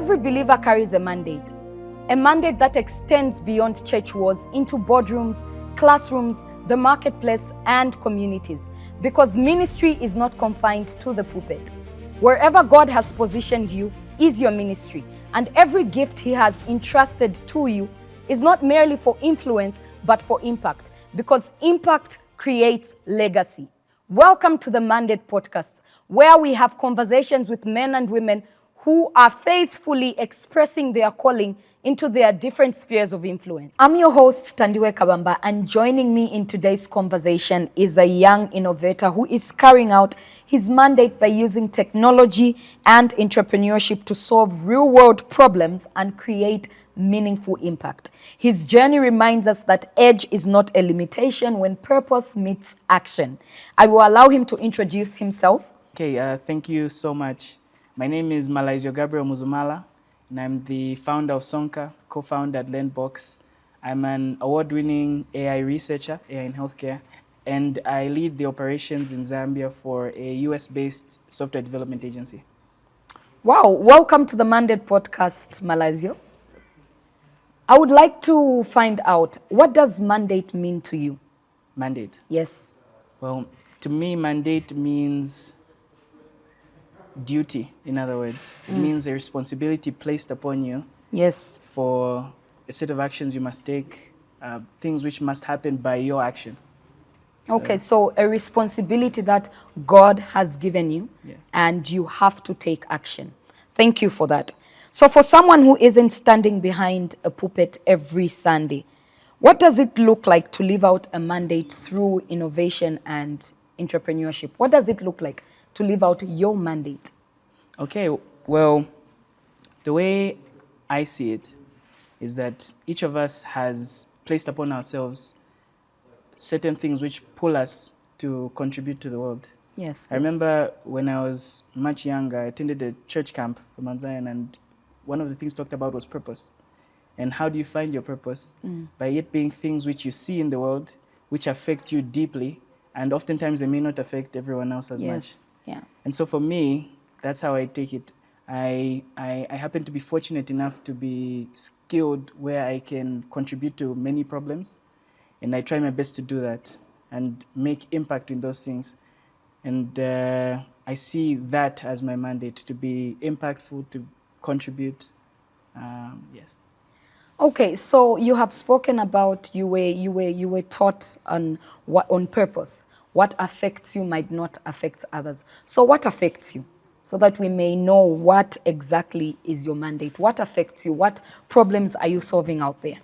every believer carries a mandate that extends beyond church walls into boardrooms, classrooms, the marketplace, and communities. Because ministry is not confined to the pulpit. Wherever God has positioned you is your ministry, and every gift He has entrusted to you is not merely for influence, but for impact, because impact creates legacy. Welcome to the Mandate Podcast, where we have conversations with men and women who are faithfully expressing their calling into their different spheres of influence. I'm your host, Tandiwe Kabamba, and joining me in today's conversation is a young innovator who is carrying out his mandate by using technology and entrepreneurship to solve real-world problems and create meaningful impact. His journey reminds us that age is not a limitation when purpose meets action. I will allow him to introduce himself. Okay, thank you so much. My name is Malaizyo Muzumala, and I'm the founder of Sonka, co-founder at Landbox. I'm an award-winning AI researcher, AI in healthcare, and I lead the operations in Zambia for a US-based software development agency. Wow, welcome to the Mandate Podcast, Malaizyo. I would like to find out, what does mandate mean to you? Mandate? Yes. Well, to me, mandate means duty, in other words. It means a responsibility placed upon you. Yes. For a set of actions you must take, things which must happen by your action. Okay, so a responsibility that God has given you, yes, and you have to take action. Thank you for that. So for someone who isn't standing behind a pulpit every Sunday, what does it look like to live out a mandate through innovation and entrepreneurship? What does it look like to live out your mandate? Okay, well, the way I see it is that each of us has placed upon ourselves certain things which pull us to contribute to the world. Yes. I remember when I was much younger, I attended a church camp for Mount Zion, and one of the things talked about was purpose. And how do you find your purpose? By it being things which you see in the world, which affect you deeply, and oftentimes they may not affect everyone else as much. Yeah. And so for me, that's how I take it. I happen to be fortunate enough to be skilled where I can contribute to many problems, and I try my best to do that and make impact in those things. And I see that as my mandate, to be impactful, to contribute. Yes. Okay, so you have spoken about you were taught on purpose. What affects you might not affect others. So what affects you? So that we may know what exactly is your mandate. What affects you? What problems are you solving out there?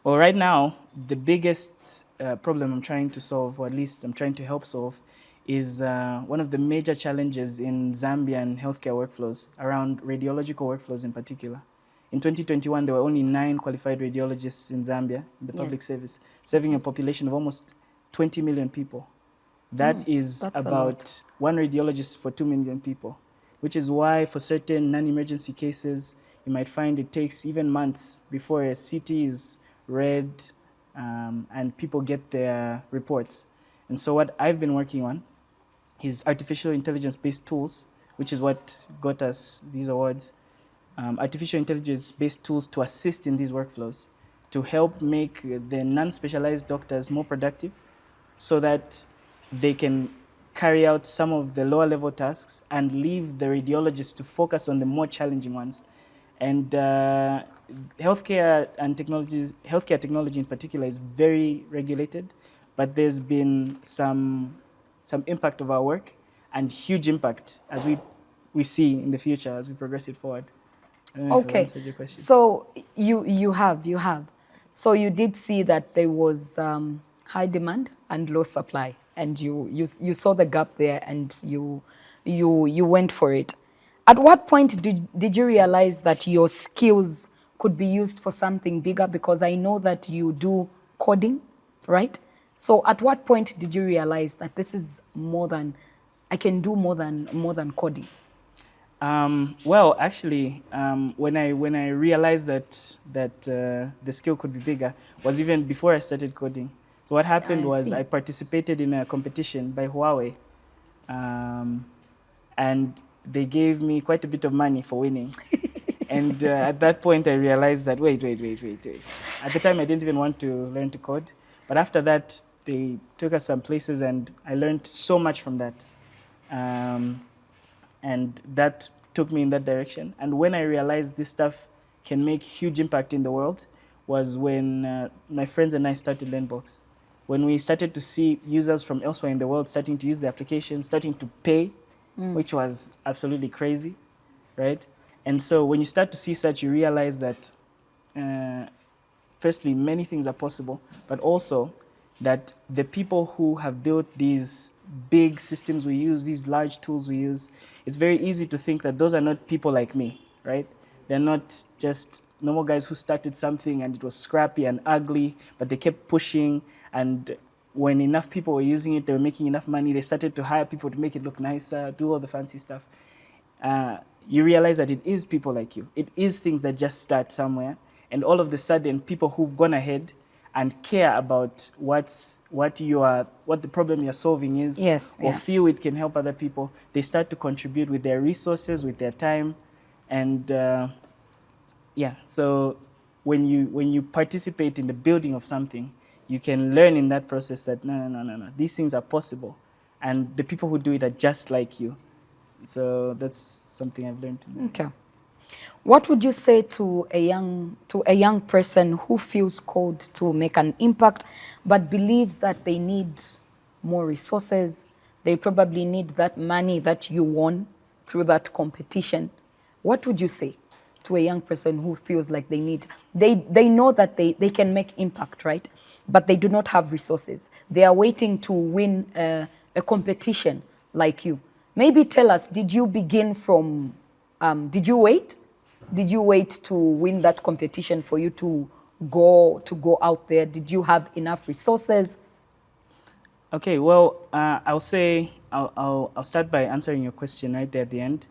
Well, right now, the biggest problem I'm trying to solve, or at least I'm trying to help solve, is one of the major challenges in Zambian healthcare workflows, around radiological workflows in particular. In 2021, there were only 9 qualified radiologists in Zambia, in the public service, serving a population of almost 20 million people. That is about 1 radiologist for 2 million people, which is why for certain non-emergency cases, you might find it takes even months before a CT is read and people get their reports. And so what I've been working on is artificial intelligence-based tools, which is what got us these awards. Artificial intelligence-based tools to assist in these workflows, to help make the non-specialized doctors more productive so that they can carry out some of the lower level tasks and leave the radiologists to focus on the more challenging ones. And healthcare technology in particular is very regulated, but there's been some impact of our work, and huge impact as we see in the future as we progress it forward. I don't know if I answered your question. So you have. So you did see that there was high demand and low supply, and you saw the gap there, and you went for it. At what point did you realize that your skills could be used for something bigger? Because I know that you do coding, right? So at what point did you realize that this is I can do more than coding? Well, actually, when I realized that the skill could be bigger was even before I started coding. So what happened was I participated in a competition by Huawei, and they gave me quite a bit of money for winning. And at that point, I realized that, wait. At the time, I didn't even want to learn to code. But after that, they took us some places, and I learned so much from that. And that took me in that direction. And when I realized this stuff can make huge impact in the world was when my friends and I started Learnbox. When we started to see users from elsewhere in the world starting to use the application, starting to pay, which was absolutely crazy, right? And so when you start to see such, you realize that, firstly, many things are possible, but also that the people who have built these big systems we use, these large tools we use, it's very easy to think that those are not people like me, right? They're not just normal guys who started something and it was scrappy and ugly, but they kept pushing. And when enough people were using it, they were making enough money, they started to hire people to make it look nicer, do all the fancy stuff. You realize that it is people like you. It is things that just start somewhere. And all of a sudden, people who've gone ahead and care about what the problem you're solving is, or feel it can help other people, they start to contribute with their resources, with their time. And so when you participate in the building of something, you can learn in that process that no, these things are possible. And the people who do it are just like you. So that's something I've learned. Okay. What would you say to a young person who feels called to make an impact, but believes that they need more resources? They probably need that money that you won through that competition. What would you say to a young person who feels like they know that they can make impact, right? But they do not have resources. They are waiting to win a competition like you. Maybe tell us, did you begin from, did you wait? Did you wait to win that competition for you to go out there? Did you have enough resources? Okay, well, I'll start by answering your question right there at the end.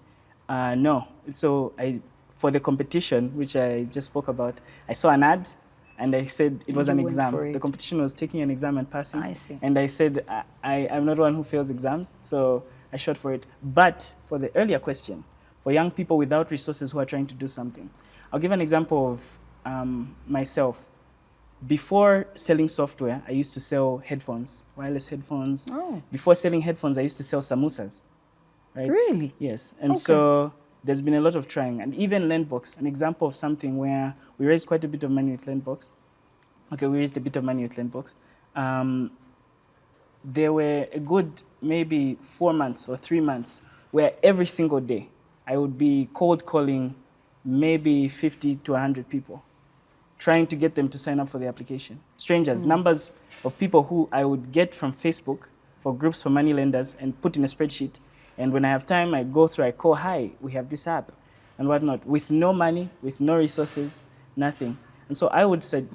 No, so for the competition, which I just spoke about, I saw an ad and I said it was an exam. The competition was taking an exam and passing. I see. And I said, I'm not one who fails exams, so I shot for it. But for the earlier question, for young people without resources who are trying to do something, I'll give an example of myself. Before selling software, I used to sell headphones, wireless headphones. Oh. Before selling headphones, I used to sell samosas. Right? Really? Yes. And so there's been a lot of trying. And even Learnbox, an example of something where we raised quite a bit of money with Learnbox. Okay, we raised a bit of money with Learnbox. There were a good maybe 4 months or 3 months where every single day I would be cold calling maybe 50 to 100 people, trying to get them to sign up for the application. Strangers, numbers of people who I would get from Facebook for groups for money lenders and put in a spreadsheet. And when I have time, I go through, I call, hi, we have this app and whatnot, with no money, with no resources, nothing. And so I would say,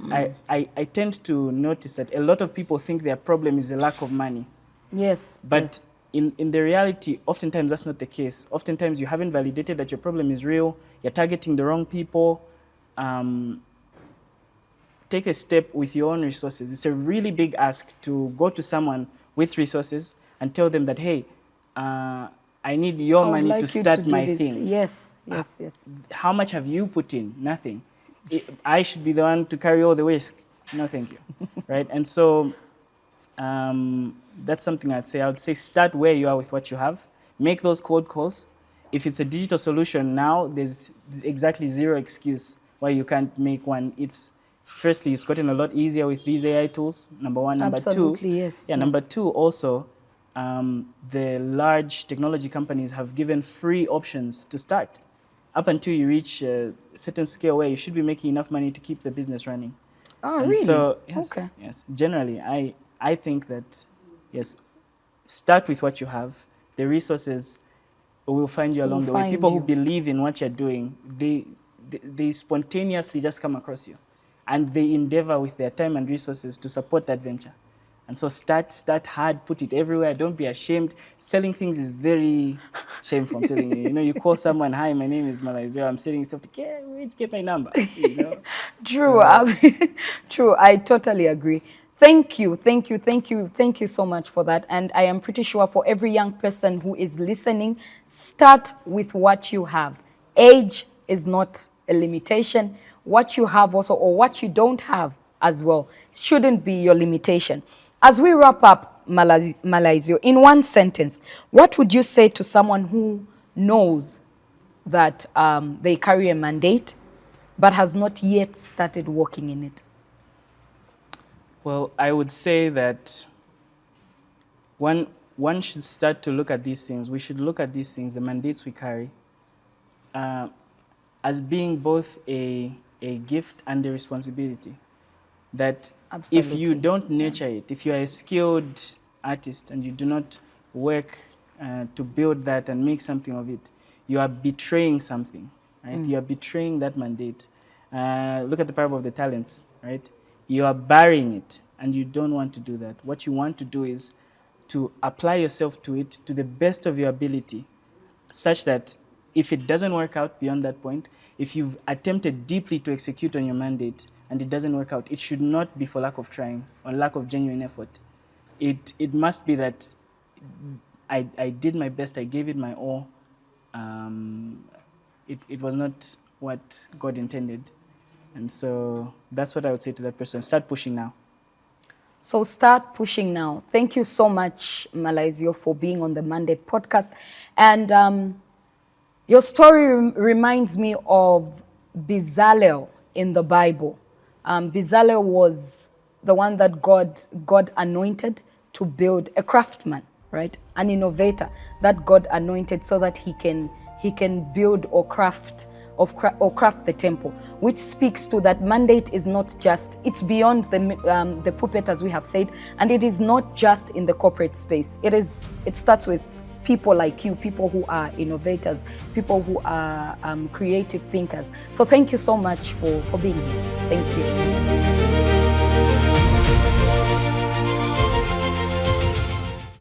I tend to notice that a lot of people think their problem is a lack of money. Yes. But in the reality, oftentimes that's not the case. Oftentimes you haven't validated that your problem is real, you're targeting the wrong people. Take a step with your own resources. It's a really big ask to go to someone with resources and tell them that, hey, I need your money to start my thing. Yes. How much have you put in? Nothing. I should be the one to carry all the risk. No, thank you. Right? And so that's something I'd say. I would say start where you are with what you have. Make those cold calls. If it's a digital solution now, there's exactly zero excuse why you can't make one. Firstly, it's gotten a lot easier with these AI tools, number one. Number Absolutely, two, yes. Number two, also, the large technology companies have given free options to start up until you reach a certain scale where you should be making enough money to keep the business running. Oh, and really? So, yes, generally, I think that, yes, start with what you have. The resources will find you along the way. People who believe in what you're doing, they spontaneously just come across you. And they endeavor with their time and resources to support that venture. And so start hard, put it everywhere. Don't be ashamed. Selling things is very shameful, I'm telling you. You know, you call someone, hi, my name is Malaizyo, I'm selling stuff. Where'd you get my number? You know? True. True. I totally agree. Thank you so much for that. And I am pretty sure for every young person who is listening, start with what you have. Age is not a limitation. What you have also, or what you don't have as well, shouldn't be your limitation. As we wrap up, Malaizyo, in one sentence, what would you say to someone who knows that they carry a mandate but has not yet started working in it? Well, I would say that one should start to look at these things. We should look at these things, the mandates we carry, as being both a gift and a responsibility. That Absolutely. if you don't nurture it, if you are a skilled artist and you do not work to build that and make something of it, you are betraying something, right? You are betraying that mandate. Look at the parable of the talents, right? You are burying it, and you don't want to do that. What you want to do is to apply yourself to it to the best of your ability, such that if it doesn't work out beyond that point, if you've attempted deeply to execute on your mandate and it doesn't work out, it should not be for lack of trying or lack of genuine effort. It must be that I did my best, I gave it my all. It was not what God intended. And so that's what I would say to that person. Start pushing now. So start pushing now. Thank you so much, Malaizyo, for being on the Mandate podcast. And your story reminds me of Bezalel in the Bible. Bezalel was the one that God anointed to build, a craftsman, right? An innovator that God anointed so that he can build or craft the temple, which speaks to that mandate is not just, it's beyond the pulpit, as we have said, and it is not just in the corporate space. It starts with people like you, people who are innovators, people who are creative thinkers. So thank you so much for being here. Thank you.